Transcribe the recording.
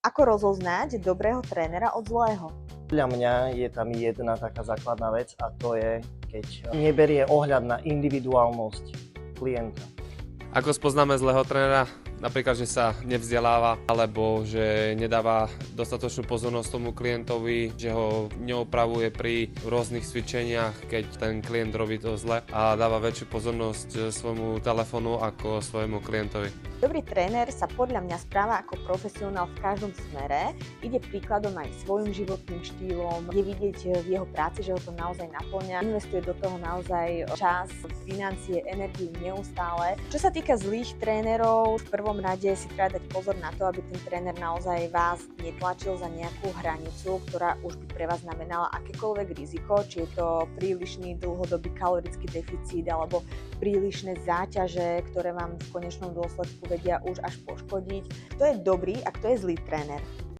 Ako rozoznať dobrého trénera od zlého? Podľa mňa je tam jedna taká základná vec a to je, keď neberie ohľad na individuálnosť klienta. Ako spoznáme zlého trénera? Napríklad, že sa nevzdeláva, alebo že nedáva dostatočnú pozornosť tomu klientovi, že ho neopravuje pri rôznych cvičeniach, keď ten klient robí to zle a dáva väčšiu pozornosť svojmu telefónu ako svojmu klientovi. Dobrý tréner sa podľa mňa správa ako profesionál v každom smere, ide príkladom aj svojim životným štýlom, je vidieť v jeho práci, že ho to naozaj naplňa, investuje do toho naozaj čas, financie, energiu neustále. Čo sa týka zlých trénerov, v prvom rade si treba dať pozor na to, aby ten tréner naozaj vás netlačil za nejakú hranicu, ktorá už by pre vás znamenala akékoľvek riziko, či je to prílišný dlhodobý kalorický deficit alebo prílišné záťaže, ktoré vám v konečnom dôsledku vedia už až poškodiť. Kto je dobrý a kto je zlý tréner?